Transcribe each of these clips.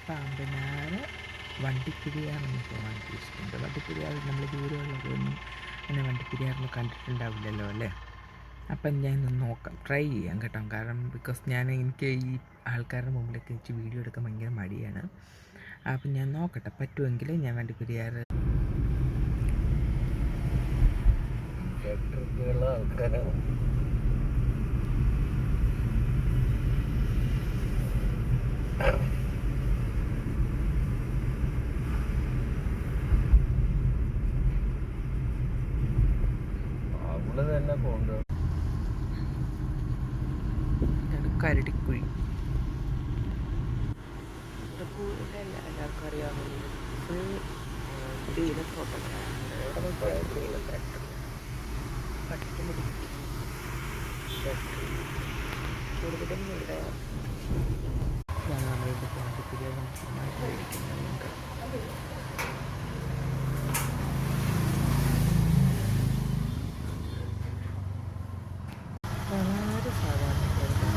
പാമ്പനാറ് വണ്ടിപ്പെരിയാറിന് പോകാൻ ഉദ്ദേശിക്കുന്നുണ്ട്. വണ്ടിപ്പെരിയാർ നമ്മൾ ദൂരമുള്ളതൊന്നും അങ്ങനെ വണ്ടിപ്പെരിയാറിന് കണ്ടിട്ടുണ്ടാവില്ലല്ലോ അല്ലേ. അപ്പം ഞാൻ ഒന്ന് നോക്കാം, ട്രൈ ചെയ്യാം കേട്ടോ. കാരണം എനിക്ക് ഈ ആൾക്കാരുടെ മുമ്പിലൊക്കെ വെച്ച് വീഡിയോ എടുക്കാൻ ഭയങ്കര മടിയാണ്. അപ്പം ഞാൻ നോക്കട്ടെ, പറ്റുമെങ്കിൽ ഞാൻ വണ്ടിപ്പെരിയാർ ആൾക്കാരാണ്. അവള് തന്നെ കൊണ്ടു കരടിക്കുഴി എല്ലാവർക്കും അറിയാവുന്ന ഫുൾ തേയില തോട്ടങ്ങളാണ്. എവിടെ പോയാൽ തേയില ഫാക്ടറി, പട്ടിമുടി ഫാക്ടറി കൂടുതലും ഇവിടെ. ഇതാണ് നമ്മളിവിടെ പാണ്ടിപ്പുരിയ വംശമായിട്ട് മേടിക്കുന്നുണ്ട്. വളരെ സാധാരണക്കാരാണ്.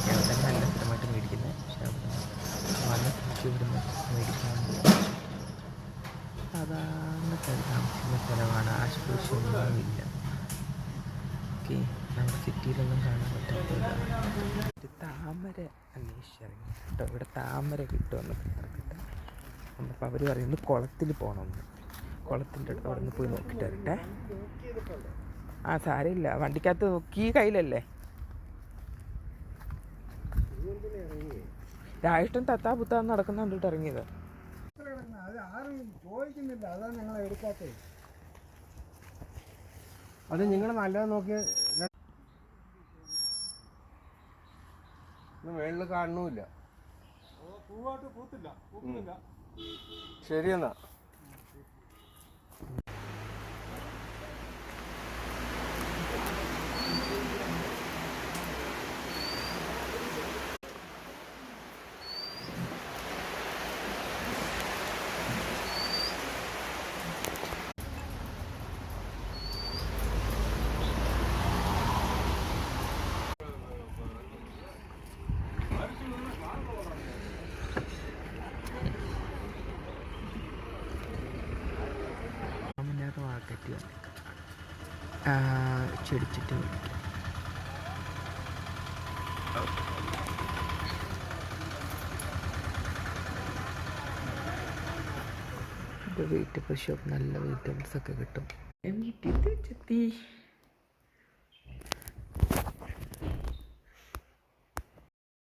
ഞാൻ തന്നെ നല്ല സ്ഥലമായിട്ട് മേടിക്കുന്നത്. പക്ഷെ അവിടെ വന്ന തിരിച്ച് ഇവിടുന്ന് മേടിക്കാൻ സാധാരണക്കാർ താമസിക്കുന്ന സ്ഥലമാണ്. ആശുപത്രിയൊന്നുമില്ല. ഓക്കെ, നമ്മുടെ സിറ്റിയിലൊന്നും കാണാൻ പറ്റാത്തതാണ്. ഒരു താമര അന്വേഷിച്ചിറങ്ങി കേട്ടോ. ഇവിടെ താമര കിട്ടുമെന്ന് പറഞ്ഞിട്ട് അപ്പോൾ അവർ പറയുന്നത് കുളത്തിൽ പോകണമെന്ന്. കുളത്തിൻ്റെ അടുത്ത് അവിടെ നിന്ന് പോയി നോക്കിയിട്ട് വരട്ടെ. ആ സാരമില്ല, വണ്ടിക്കകത്ത് കീ കയ്യിലല്ലേ. രാഷ്ട്രം തത്താ പുത്താന്ന് നടക്കുന്ന കണ്ടിട്ട് ഇറങ്ങിയത്. അത് നിങ്ങൾ നല്ലത് നോക്കി മേളിൽ കാണുന്നില്ല. ശരിയെന്നാ. മാർക്കറ്റ് ചെടിച്ചിട്ട് മേടിക്കാം. വെജിറ്റബിൾ ഷോപ്പ്, നല്ല വെജിറ്റബിൾസൊക്കെ കിട്ടും. വീട്ടിൽ തിരിച്ചെത്തി.